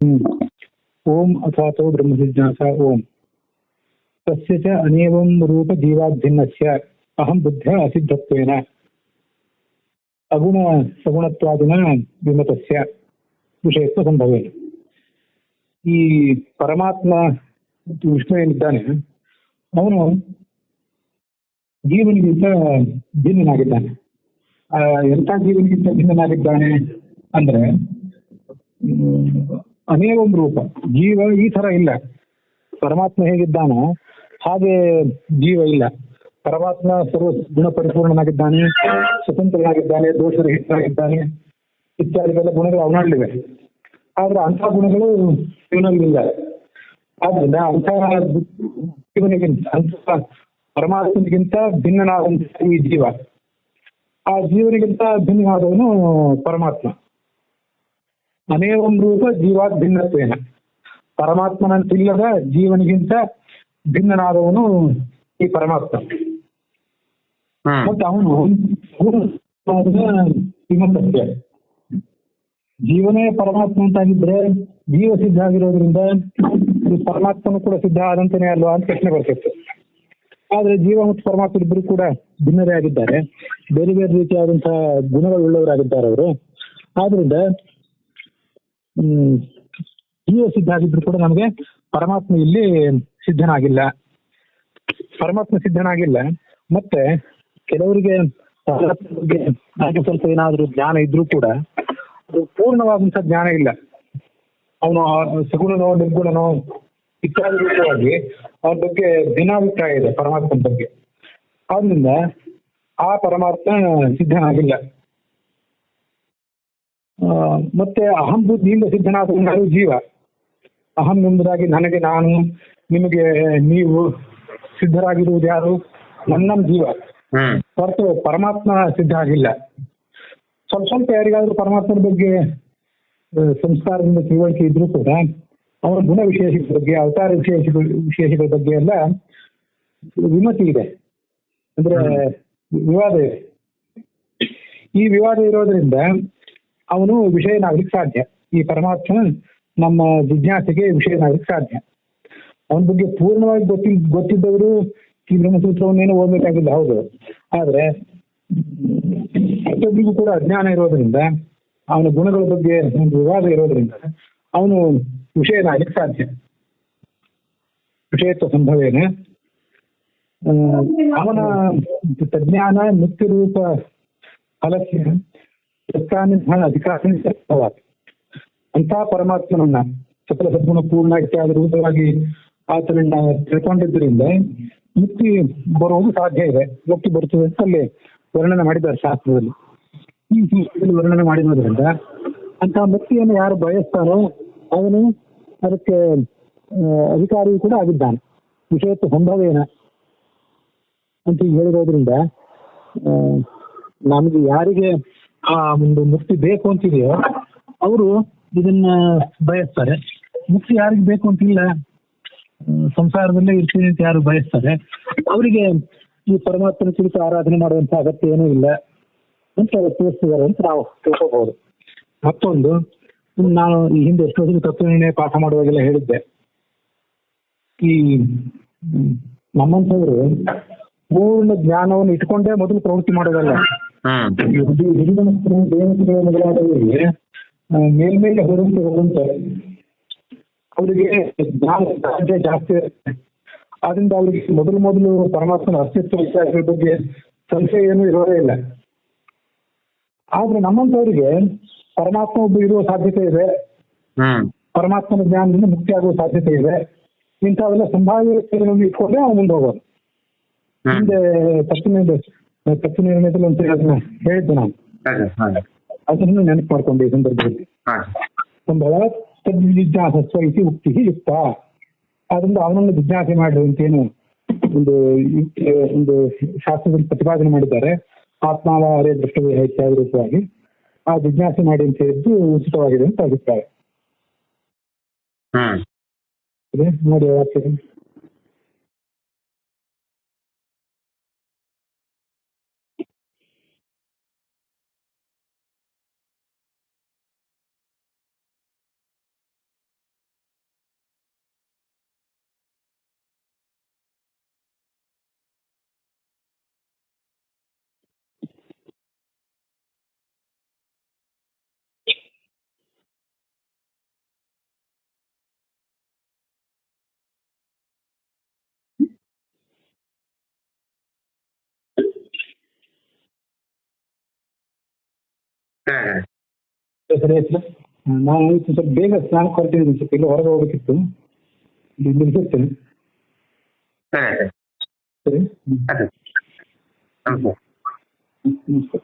ओम अथवा तो ब्रह्म जिज्ञासा ओम तस्य च अनेवं रूप जीवाभिन्नस्य अहं बुद्ध्या असिद्धत्वेन अगुण सगुणत्वादिना विमतस्य ವಿಷಯತ್ವ ಸಂಭವೇನ. ಈ ಪರಮಾತ್ಮ ವಿಷ್ಣು ಏನಿದ್ದಾನೆ ಅವನು ಜೀವನಿಗಿಂತ ಭಿನ್ನನಾಗಿದ್ದಾನೆ. ಎಂಥ ಜೀವನಿಗಿಂತ ಭಿನ್ನನಾಗಿದ್ದಾನೆ ಅಂದ್ರೆ ಅನೇವಂ ರೂಪ, ಜೀವ ಈ ತರ ಇಲ್ಲ. ಪರಮಾತ್ಮ ಹೇಗಿದ್ದಾನೋ ಹಾಗೆ ಜೀವ ಇಲ್ಲ. ಪರಮಾತ್ಮ ಸರ್ವ ಗುಣ ಪರಿಪೂರ್ಣನಾಗಿದ್ದಾನೆ, ಸ್ವತಂತ್ರನಾಗಿದ್ದಾನೆ, ದೋಷರಹಿತನಾಗಿದ್ದಾನೆ, ಇತ್ಯಾದಿಗಳ ಗುಣಗಳು ಅವನಲ್ಲಿವೆ. ಆದ್ರೆ ಅಂಥ ಗುಣಗಳು ಇವನಲ್ಲಿಲ್ಲ. ಆದ್ರಿಂದ ಅಂಥ ಜೀವನಿಗಿಂತ, ಅಂಥ ಪರಮಾತ್ಮನಿಗಿಂತ ಭಿನ್ನನಾದಂಥ ಈ ಜೀವ, ಆ ಜೀವನಿಗಿಂತ ಭಿನ್ನನಾದವನು ಪರಮಾತ್ಮ. ಅನೇವಂ ರೂಪ ಜೀವಾತ್ ಭಿನ್ನತ್ವೇನ, ಪರಮಾತ್ಮನಂತಿಲ್ಲದ ಜೀವನಿಗಿಂತ ಭಿನ್ನನಾದವನು ಈ ಪರಮಾತ್ಮ. ಮತ್ತೆ ಅವನು ವಿಮತಸ್ಯ, ಜೀವನೇ ಪರಮಾತ್ಮ ಅಂತಾಗಿದ್ರೆ ಜೀವ ಸಿದ್ಧ ಆಗಿರೋದ್ರಿಂದ ಈ ಪರಮಾತ್ಮನು ಕೂಡ ಸಿದ್ಧ ಆದಂತಾನೆ ಅಲ್ವಾ ಅಂತ ಪ್ರಶ್ನೆ ಬರ್ತಿತ್ತು. ಆದ್ರೆ ಜೀವ ಮತ್ತು ಪರಮಾತ್ಮ ಇಬ್ಬರು ಕೂಡ ಭಿನ್ನರೇ ಆಗಿದ್ದಾರೆ, ಬೇರೆ ಬೇರೆ ರೀತಿಯಾದಂತಹ ಗುಣಗಳುಳ್ಳವರಾಗಿದ್ದಾರೆ ಅವರು. ಆದ್ರಿಂದ ಜೀವ ಸಿದ್ಧ ಆಗಿದ್ರು ಕೂಡ ನಮಗೆ ಪರಮಾತ್ಮ ಇಲ್ಲಿ ಸಿದ್ಧನಾಗಿಲ್ಲ. ಪರಮಾತ್ಮ ಸಿದ್ಧನಾಗಿಲ್ಲ. ಮತ್ತೆ ಕೆಲವರಿಗೆ ಬಗ್ಗೆ ಹಾಗೆ ಸ್ವಲ್ಪ ಏನಾದ್ರೂ ಜ್ಞಾನ ಇದ್ರೂ ಕೂಡ ಅದು ಪೂರ್ಣವಾದಂತಹ ಜ್ಞಾನ ಇಲ್ಲ. ಅವನು ಸಗುಣನೋ ನಿರ್ಗುಣನೋ ಇತ್ಯಾದಿ ರೂಪವಾಗಿ ಅವ್ರ ಬಗ್ಗೆ ಭಿನ್ನಾಭಿಪ್ರಾಯ ಇದೆ ಪರಮಾತ್ಮನ ಬಗ್ಗೆ. ಆದ್ರಿಂದ ಆ ಪರಮಾತ್ಮ ಸಿದ್ಧನಾಗಿಲ್ಲ. ಮತ್ತೆ ಅಹಂ ಬುದ್ಧಿಯಿಂದ ಸಿದ್ಧನಾದ ಜೀವ. ಅಹಂ ಎಂಬುದಾಗಿ ನನಗೆ, ನಾನು, ನಿಮಗೆ, ನೀವು ಸಿದ್ಧರಾಗಿರುವುದು ಯಾರು? ನನ್ನ ಜೀವ. ಹೊರತು ಪರಮಾತ್ಮ ಸಿದ್ಧ ಆಗಿಲ್ಲ. ಸ್ವಲ್ಪ ಯಾರಿಗಾದ್ರೂ ಪರಮಾತ್ಮನ ಬಗ್ಗೆ ಸಂಸ್ಕಾರದಿಂದ ತಿಳುವಳಿಕೆ ಇದ್ರೂ ಕೂಡ ಅವರ ಗುಣ ವಿಶೇಷಗಳ ಬಗ್ಗೆ, ಅವತಾರ ವಿಶೇಷಗಳ ಬಗ್ಗೆ ಎಲ್ಲ ವಿಮತಿ ಇದೆ, ಅಂದ್ರೆ ವಿವಾದ ಇದೆ. ಈ ವಿವಾದ ಇರೋದ್ರಿಂದ ಅವನು ವಿಷಯನಾಗ್ಲಿಕ್ಕೆ ಸಾಧ್ಯ. ಈ ಪರಮಾತ್ಮ ನಮ್ಮ ಜಿಜ್ಞಾಸೆಗೆ ವಿಷಯನಾಗ್ಲಿಕ್ಕೆ ಸಾಧ್ಯ. ಅವನ ಬಗ್ಗೆ ಪೂರ್ಣವಾಗಿ ಗೊತ್ತಿದ್ದವರು ಈ ಬ್ರಹ್ಮಸೂತ್ರವನ್ನೇನು ಓದಬೇಕಾಗಿಲ್ಲ, ಹೌದು. ಆದ್ರೆ ಪ್ರತಿಯೊಬ್ಬರಿಗೂ ಕೂಡ ಅಜ್ಞಾನ ಇರೋದ್ರಿಂದ, ಅವನ ಗುಣಗಳ ಬಗ್ಗೆ ಒಂದು ವಿವಾದ ಇರೋದ್ರಿಂದ ಅವನು ವಿಷಯನಾಗ್ಲಿಕ್ಕೆ ಸಾಧ್ಯ. ವಿಷಯತ್ವ ಸಂಭವೇನ ಅವನ ತಜ್ಞಾನ ಮುಕ್ತಿ ರೂಪ ಫಲಕ್ಕೆ ಅಧಿಕಾರ ಅಂತ ಪರಮಾತ್ಮನನ್ನ ಸಕಲ ಸದ್ಗುಣ ಪೂರ್ಣ ಇತ್ಯಾದಿ ರೂಪವಾಗಿ ಆತನನ್ನ ತಿಳ್ಕೊಂಡಿದ್ದರಿಂದ ಮುಕ್ತಿ ಬರುವುದು ಸಾಧ್ಯ ಇದೆ. ಮುಕ್ತಿ ಬರುತ್ತದೆ ಅಂತ ಅಲ್ಲಿ ವರ್ಣನೆ ಮಾಡಿದ್ದಾರೆ ಶಾಸ್ತ್ರದಲ್ಲಿ. ಈ ಶಾಸ್ತ್ರದಲ್ಲಿ ವರ್ಣನೆ ಮಾಡಿರೋದ್ರಿಂದ ಅಂತ ಮುಕ್ತಿಯನ್ನು ಯಾರು ಬಯಸ್ತಾನೋ ಅವನು ಅದಕ್ಕೆ ಅಧಿಕಾರಿಯೂ ಕೂಡ ಆಗಿದ್ದಾನೆ. ವಿಷಯತ್ವ ಸಂಭವೇನ ಅಂತ ಹೇಳಿರೋದ್ರಿಂದ ನಮ್ಗೆ ಯಾರಿಗೆ ಆ ಒಂದು ಮುಕ್ತಿ ಬೇಕು ಅಂತಿದೆಯೋ ಅವರು ಇದನ್ನ ಬಯಸ್ತಾರೆ. ಮುಕ್ತಿ ಯಾರಿಗೆ ಬೇಕು ಅಂತಿಲ್ಲ, ಸಂಸಾರದಲ್ಲೇ ಇರ್ತೀನಿ ಅಂತ ಯಾರು ಬಯಸ್ತಾರೆ ಅವರಿಗೆ ಈ ಪರಮಾತ್ಮನ ಕುರಿತು ಆರಾಧನೆ ಮಾಡುವಂತ ಅಗತ್ಯ ಏನೂ ಇಲ್ಲ ಅಂತ ತಿಳಿಸ್ತಿದ್ದಾರೆ ಅಂತ ನಾವು ತಿಳ್ಕೋಬಹುದು. ಮತ್ತೊಂದು, ನಾನು ಈ ಹಿಂದೆ ಎಷ್ಟೋ ದಿನ ತತ್ವನಿರ್ಣಯ ಪಾಠ ಮಾಡುವಾಗೆಲ್ಲ ಹೇಳಿದ್ದೆ, ಈ ನಮ್ಮಂಥವ್ರು ಪೂರ್ಣ ಜ್ಞಾನವನ್ನು ಇಟ್ಕೊಂಡೇ ಮೊದಲು ಪ್ರವೃತ್ತಿ ಮಾಡೋದಲ್ಲ. ದೇವತೆಗಳ ಮೊದಲಾದವರಿಗೆ ಮೇಲ್ಮೇಲೆ ಹೋದಂತೆ ಅವರಿಗೆ ಜ್ಞಾನ ಜಾಸ್ತಿ ಇರುತ್ತೆ. ಆದ್ರಿಂದ ಅವ್ರಿಗೆ ಮೊದಲು ಪರಮಾತ್ಮನ ಅಸ್ತಿತ್ವ ವಿಚಾರಗಳ ಬಗ್ಗೆ ಸಂಶಯ ಏನು ಇರೋದೇ ಇಲ್ಲ. ಆದ್ರೆ ನಮ್ಮಂತವರಿಗೆ ಪರಮಾತ್ಮ ಒಬ್ಬ ಇರುವ ಸಾಧ್ಯತೆ ಇದೆ, ಪರಮಾತ್ಮನ ಜ್ಞಾನದಿಂದ ಮುಕ್ತಿ ಆಗುವ ಸಾಧ್ಯತೆ ಇದೆ. ಇಂಥವೆಲ್ಲ ಸಂಭಾವ್ಯತೆಗಳನ್ನು ಇಟ್ಕೊಂಡೇ ಅವ್ನು ಮುಂದೆ ಹೋಗೋದು. ಹಿಂದೆ ತಪ್ಪು ನಿರ್ಣಯದಲ್ಲಿ ಒಂದ್ಸರಿ ಅದನ್ನ ಹೇಳಿದ್ದೆ ನಾನು, ಅದನ್ನು ನೆನಪು ಮಾಡ್ಕೊಂಡೆ ಈ ಸಂದರ್ಭದಲ್ಲಿ. ತದ್ಜಿಜ್ಞಾಸಸ್ವ ಇತಿ ಉಕ್ತಿ ಯುಕ್ತ. ಆದ್ರಿಂದ ಅವನನ್ನು ಜಿಜ್ಞಾಸೆ ಮಾಡುವಂತೇನು ಒಂದು ಶಾಸ್ತ್ರದಲ್ಲಿ ಪ್ರತಿಪಾದನೆ ಮಾಡಿದ್ದಾರೆ. ಆತ್ಮಾವರೇ ದೃಷ್ಟವೇ ಇತ್ಯಾದಿ ರೂಪವಾಗಿ ಆ ಜಿಜ್ಞಾಸೆ ಮಾಡಿ ಅಂತ ಹೇಳಿದ್ದು ಉಚಿತವಾಗಿದೆ ಅಂತ ಅಭಿಪ್ರಾಯ. ನೋಡಿ ಹಾಂ ಸರಿ ಆಯ್ತು. ನಾನು ಸ್ವಲ್ಪ ಬೇಗ ಸ್ನಾನ ಹೊರಟಿದ್ದೀನಿ, ಸ್ವಲ್ಪ ಎಲ್ಲ ಹೊರಗೆ ಹೋಗ್ಬೇಕಿತ್ತು, ಇಲ್ಲಿ ನಿಲ್ಸಿರ್ತೀನಿ. ಹಾಂ ಸರಿ. ಹಾಂ ನಮಸ್ಕಾರ.